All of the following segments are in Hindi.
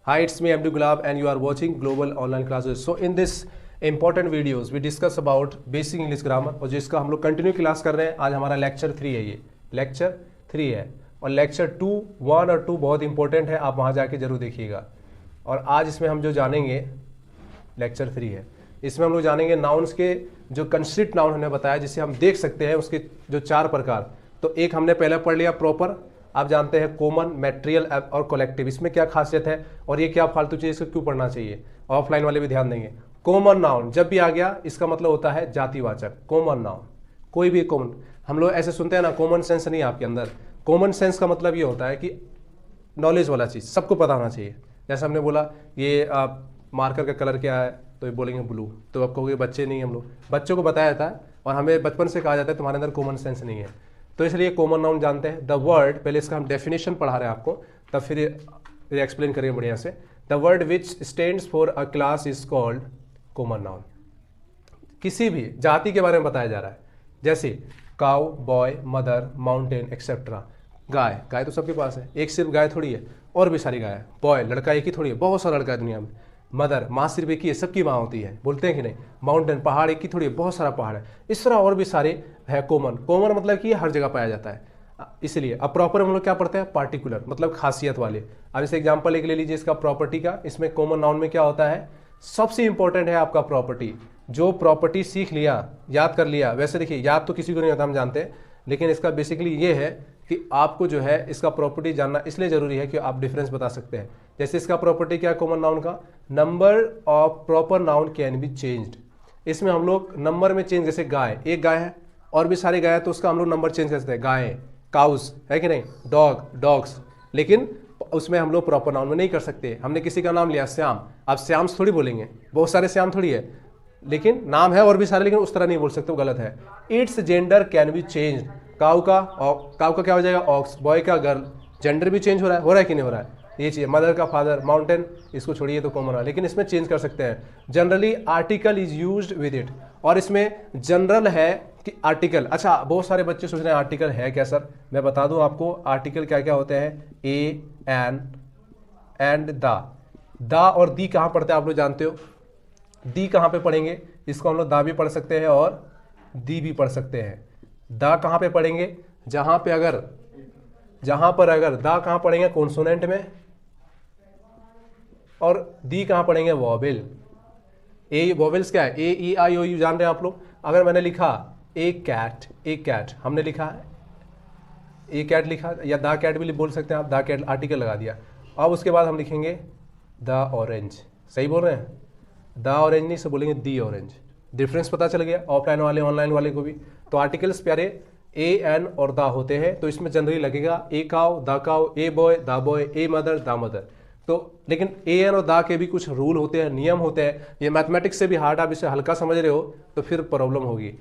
Hi, it's me Abdul Gulab and you are watching Global Online Classes. So in this important videos we discuss about basic English grammar और जिसका हम लोग कंटिन्यू क्लास कर रहे हैं। आज हमारा लेक्चर 3 है, ये लेक्चर 3 है और लेक्चर 2 1 और 2 बहुत इंपॉर्टेंट है, आप वहाँ जाके जरूर देखिएगा। और आज इसमें हम जो जानेंगे लेक्चर 3 है, इसमें हम लोग जानेंगे नाउन्स के जो कंस्ट्रिक्ट नाउन हमने बताया जिसे हम देख सकते हैं उसके जो 4 प्रकार। तो एक हमने पहले पढ़ लिया प्रॉपर, आप जानते हैं कॉमन, मैटेरियल और कलेक्टिव। इसमें क्या खासियत है और ये क्या फालतू चीज़, इसको क्यों पढ़ना चाहिए, ऑफलाइन वाले भी ध्यान देंगे। कॉमन नाउन जब भी आ गया इसका मतलब होता है जातिवाचक। कॉमन नाउन कोई भी कॉमन, हम लोग ऐसे सुनते हैं ना, कॉमन सेंस नहीं है आपके अंदर। कॉमन सेंस का मतलब ये होता है कि नॉलेज वाला चीज़ सबको पता होना चाहिए। जैसे हमने बोला ये मार्कर का कलर क्या है, तो ये बोलेंगे ब्लू, तो आप कहोगे बच्चे नहीं, हम लोग बच्चों को बताया जाता है और हमें बचपन से कहा जाता है तुम्हारे अंदर कॉमन सेंस नहीं है, तो इसलिए कॉमन नाउन जानते हैं। द वर्ड, पहले इसका हम डेफिनेशन पढ़ा रहे हैं आपको, तब फिर एक्सप्लेन करेंगे बढ़िया से। The word which stands for a class is called common noun. किसी भी जाति के बारे में बताया जा रहा है, जैसे cow, boy, mother, mountain etcetera. गाय, गाय तो सबके पास है, एक सिर्फ गाय थोड़ी है, और भी सारी गाय है। बॉय, लड़का एक ही थोड़ी है, बहुत सारा लड़का है दुनिया में। मदर, माँ सिर्फ एक ही है, सबकी माँ होती है, बोलते हैं कि नहीं। माउंटेन, पहाड़ एक ही थोड़ी है, बहुत सारा पहाड़ है। इस तरह और भी सारे है कॉमन। कॉमन मतलब कि हर जगह पाया जाता है, इसलिए। अब प्रॉपर हम लोग क्या पढ़ते हैं, पार्टिकुलर मतलब खासियत वाले। अब इसे एग्जांपल एक ले लीजिए इसका प्रॉपर्टी का। इसमें कॉमन नाउन में क्या होता है, सबसे इंपॉर्टेंट है आपका प्रॉपर्टी। जो प्रॉपर्टी सीख लिया, याद कर लिया, वैसे देखिए याद तो किसी को नहीं होता, हम जानते हैं, लेकिन इसका बेसिकली ये है कि आपको जो है इसका प्रॉपर्टी जानना इसलिए जरूरी है कि आप डिफरेंस बता सकते हैं। जैसे इसका प्रॉपर्टी क्या है कॉमन नाउन का, number of proper noun can be changed. इसमें हम लोग नंबर में चेंज, जैसे गाय, एक गाय है और भी सारी गाय है तो उसका हम लोग नंबर चेंज कर सकते हैं। गाय, काउस है कि नहीं, डॉग, डॉग्स, लेकिन उसमें हम लोग प्रॉपर नाउन में नहीं कर सकते। हमने किसी का नाम लिया श्याम, अब श्याम थोड़ी बोलेंगे, बहुत सारे श्याम थोड़ी है, लेकिन नाम है और भी सारे, लेकिन उस तरह नहीं बोल सकते, वो गलत है। It's gender can be change. Cow का क्या हो जाएगा, ऑक्स। बॉय का गर्ल, जेंडर भी चेंज हो रहा है कि नहीं हो रहा है, ये चीज़। मदर का फादर, माउंटेन, इसको छोड़िए तो कॉमन है, लेकिन इसमें चेंज कर सकते हैं। Generally article is used with it, और इसमें जनरल है कि आर्टिकल। अच्छा, बहुत सारे बच्चे सोच रहे हैं आर्टिकल है क्या सर, मैं बता दूं आपको आर्टिकल क्या क्या होते हैं। ए, एन, एंड द और दी कहाँ पढ़ते हैं आप लोग जानते हो। दी कहाँ पे पढ़ेंगे, इसको हम लोग दा भी पढ़ सकते हैं और दी भी पढ़ सकते हैं। दा कहाँ पे पढ़ेंगे, जहाँ पर अगर दा कहाँ पढ़ेंगे, कॉन्सोनेंट में, और दी कहाँ पढ़ेंगे, वॉवेल। ए वॉवेल्स क्या है, ए ई आई ओ यू जान रहे हैं आप लोग। अगर मैंने लिखा ए कैट, हमने लिखा ए कैट लिखा, या द कैट भी बोल सकते हैं आप, द कैट आर्टिकल लगा दिया। अब उसके बाद हम लिखेंगे द ऑरेंज, सही बोल रहे हैं, द ऑरेंज नहीं, से बोलेंगे दी ऑरेंज। डिफरेंस पता चल गया ऑफलाइन वाले ऑनलाइन वाले को भी। तो आर्टिकल्स प्यारे ए, एन और द होते हैं, तो इसमें जनरली लगेगा a cow, the cow, a boy, the boy, a mother, the mother. तो लेकिन ए, एन और द के भी कुछ रूल होते हैं, नियम होते हैं। ये मैथमेटिक्स से भी हार्ड, आप इसे हल्का समझ रहे हो तो फिर प्रॉब्लम होगी।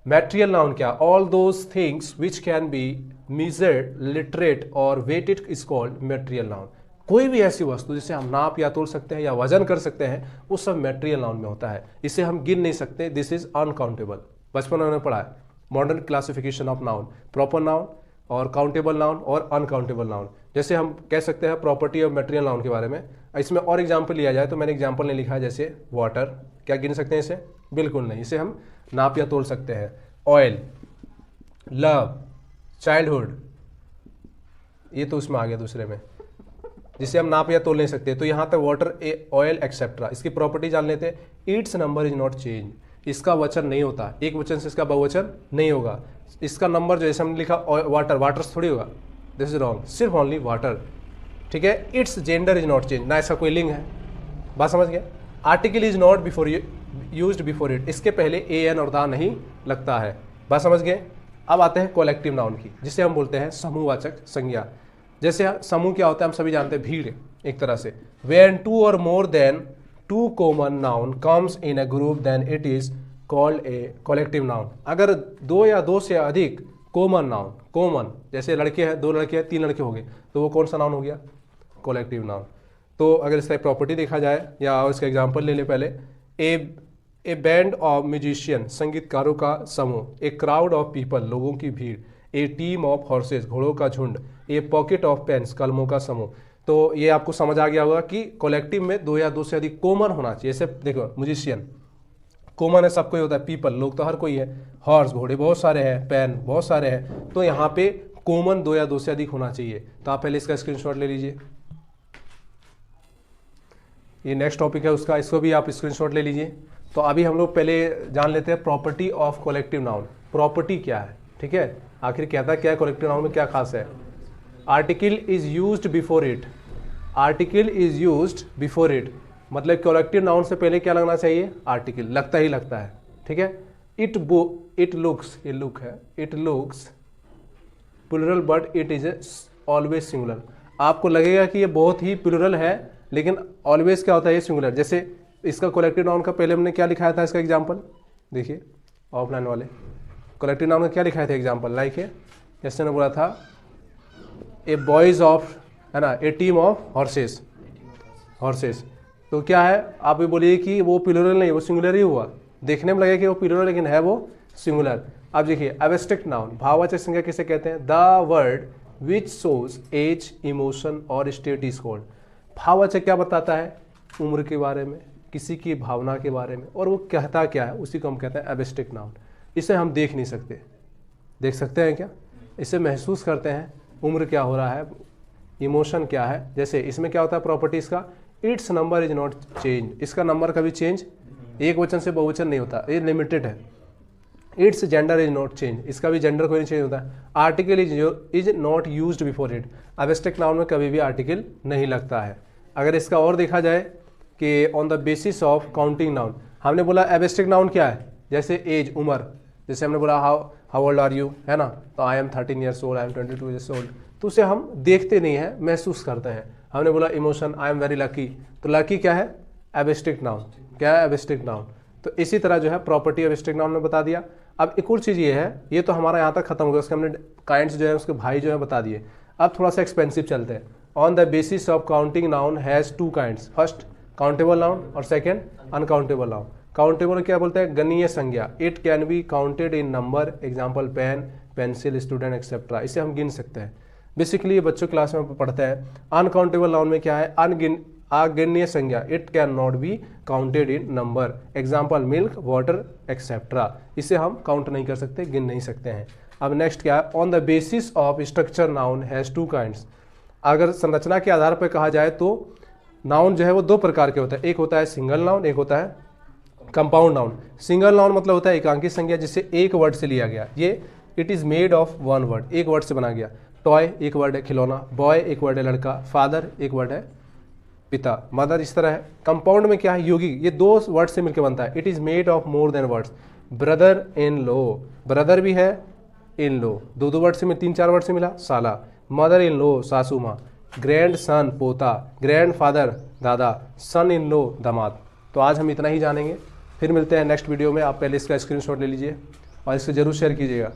मैटेरियल नाउन क्या, all those things which can be measured, literate और weighted is called material noun. कोई भी ऐसी वस्तु जिसे हम नाप या तोल सकते हैं या वजन कर सकते हैं, वो सब मैटेरियल नाउन में होता है। इसे हम गिन नहीं सकते, दिस इज अनकाउंटेबल। बचपन में पढ़ा है modern classification of noun, proper noun और काउंटेबल नाउन और अनकाउंटेबल नाउन। जैसे हम कह सकते हैं प्रॉपर्टी ऑफ मैटेरियल नाउन के बारे में, इसमें और एग्जाम्पल लिया जाए तो मैंने एग्जाम्पल नहीं लिखा है, जैसे वाटर, क्या गिन सकते हैं इसे, बिल्कुल नहीं, इसे हम नाप या तोल सकते हैं। ऑयल, लव, चाइल्डहुड, ये तो उसमें आ गया दूसरे में, जिसे हम नाप या तोल नहीं सकते। तो यहाँ तक वाटर, ऑयल एक्सेट्रा। इसकी प्रॉपर्टी जान लेते हैं। It's number is not change, इसका वचन नहीं होता, एक वचन से इसका बहुवचन नहीं होगा। इसका नंबर जो जैसे हमने लिखा वाटर, वाटर्स थोड़ी होगा, दिस इज रॉन्ग, सिर्फ ओनली वाटर, ठीक है। It's gender is not change, ना इसका कोई लिंग है, बात समझ गया। Article is not before used before it, इसके पहले ए, एन और दा नहीं लगता है, बात समझ गए। अब आते हैं कलेक्टिव नाउन की, जिसे हम बोलते हैं समूहवाचक संज्ञा। जैसे समूह क्या होता है हम सभी जानते हैं, भीड़ एक तरह से। When two or more than two common noun comes in a group then it is called a collective noun. अगर दो या दो से अधिक कॉमन नाउन, कॉमन जैसे लड़के हैं, 2 लड़के हैं, 3 लड़के हो गए, तो वो कौन सा नाउन हो गया, कलेक्टिव नाउन। तो अगर इसका प्रॉपर्टी देखा जाए या इसका एग्जाम्पल ले ले पहले, ए बैंड ऑफ म्यूजिशियन, संगीतकारों का समूह। ए क्राउड ऑफ पीपल, लोगों की भीड़। ए टीम ऑफ हॉर्सेज, घोड़ों का झुंड। ए पॉकेट ऑफ पेन्स, कलमों का समूह। तो ये आपको समझ आ गया होगा कि कलेक्टिव में दो या दो से अधिक कॉमन होना चाहिए। जैसे देखो म्यूजिशियन कॉमन है, सबको ही होता है, पीपल लोग तो हर कोई है, हॉर्स घोड़े बहुत सारे हैं, पेन बहुत सारे हैं, तो यहाँ पे कॉमन दो या दो से अधिक होना चाहिए। तो आप पहले इसका स्क्रीनशॉट ले लीजिए। ये नेक्स्ट टॉपिक है उसका, इसको भी आप स्क्रीनशॉट ले लीजिए। तो अभी हम लोग पहले जान लेते हैं property of collective noun. Property क्या है, ठीक है, आखिर कहता क्या है कलेक्टिव नाउन में क्या खास है। Article is used before it, article is used before it मतलब कलेक्टिव नाउन से पहले क्या लगना चाहिए, आर्टिकल, लगता ही लगता है, ठीक है। इट लुक्स, ये लुक है, it looks plural but it is always singular. आपको लगेगा कि ये बहुत ही प्लूरल है, लेकिन ऑलवेज क्या होता है, ये सिंगुलर। जैसे इसका कलेक्टिव नाउन का पहले हमने क्या लिखाया था, इसका एग्जांपल देखिए ऑफलाइन वाले कलेक्टिव नाउन में क्या लिखाया था एग्जांपल, लाइक है जैसे ने बोला था ए बॉयज ऑफ, है ना, ए टीम ऑफ हॉर्सेस, हॉर्सेस। तो क्या है, आप भी बोलिए कि वो प्लूरल नहीं, वो सिंगुलर ही हुआ, देखने में लगे कि वो प्लूरल लेकिन है वो सिंगुलर। अब देखिए एब्स्ट्रैक्ट नाउन, भाववाचक संज्ञा किसे कहते हैं, the word which shows age, emotion और स्टेट इज कॉल्ड। भाववाचक क्या बताता है, उम्र के बारे में, किसी की भावना के बारे में, और वो कहता क्या है उसी को हम कहते हैं एब्स्ट्रैक्ट नाउन। इसे हम देख नहीं सकते, देख सकते हैं क्या, इसे महसूस करते हैं, उम्र क्या हो रहा है, इमोशन क्या है। जैसे इसमें क्या होता है प्रॉपर्टीज का, it's number is not change, इसका नंबर कभी चेंज, एक वचन से बहुवचन नहीं होता, ये लिमिटेड है। It's gender is not change, इसका भी जेंडर कोई नहीं चेंज होता है। Article is not used before it, abstract noun में कभी भी आर्टिकल नहीं लगता है। अगर इसका और देखा जाए कि on the basis of counting noun, हमने बोला एब्स्ट्रैक्ट नाउन क्या है, जैसे एज, उम्र, जैसे हमने बोला हाउ ओल्ड आर यू, है ना, तो I am 13 years old, I am 22 years old, तो उसे हम देखते नहीं हैं, महसूस करते हैं। हमने बोला emotion, I am very lucky, तो लकी क्या है, एब्स्ट्रैक्ट नाउन, क्या है, एब्स्ट्रैक्ट नाउन। तो इसी तरह जो है प्रॉपर्टी एब्स्ट्रैक्ट नाउन में बता दिया। अब एक और चीज़ ये है, ये तो हमारा यहाँ तक खत्म हो गया, उसके हमने काइंड्स जो है उसके भाई जो है बता दिए। अब थोड़ा सा एक्सपेंसिव चलते हैं। On the basis of counting noun has two kinds, first countable noun और सेकेंड अनकाउंटेबल नाउन। काउंटेबल क्या बोलते हैं, गणनीय संज्ञा, it can be counted in number, example pen, pencil, student etcetera, इसे हम गिन सकते हैं। बेसिकली ये बच्चों क्लास में पढ़ते हैं। अनकाउंटेबल नाउन में क्या है, अगिन्य संज्ञा, it can not be counted in number, example milk, water etcetera, इसे हम काउंट नहीं कर सकते, गिन नहीं सकते हैं। अब नेक्स्ट क्या है, on the basis of structure noun has two kinds. अगर संरचना के आधार पर कहा जाए तो नाउन जो है वो दो प्रकार के होता है, एक होता है सिंगल नाउन, एक होता है कंपाउंड नाउन। सिंगल नाउन मतलब होता है एकांकी संज्ञा, जिससे एक वर्ड से लिया गया, ये it is made of one word, एक वर्ड से बना गया। टॉय एक वर्ड है खिलौना, बॉय एक वर्ड है लड़का, फादर एक वर्ड है पिता, मदर इस तरह है। कंपाउंड में क्या है, योगी, ये दो वर्ड से मिलकर बनता है। It is made of more than words, brother in low, brother भी है, इन लो दो दो वर्ड से मिला, तीन चार वर्ड से मिला, साला, मदर इन लो सासू माँ, ग्रैंड सन पोता, ग्रैंड फादर दादा, सन इन लो दामाद। तो आज हम इतना ही जानेंगे, फिर मिलते हैं नेक्स्ट वीडियो में। आप पहले इसका स्क्रीनशॉट ले लीजिए और इसको जरूर शेयर कीजिएगा।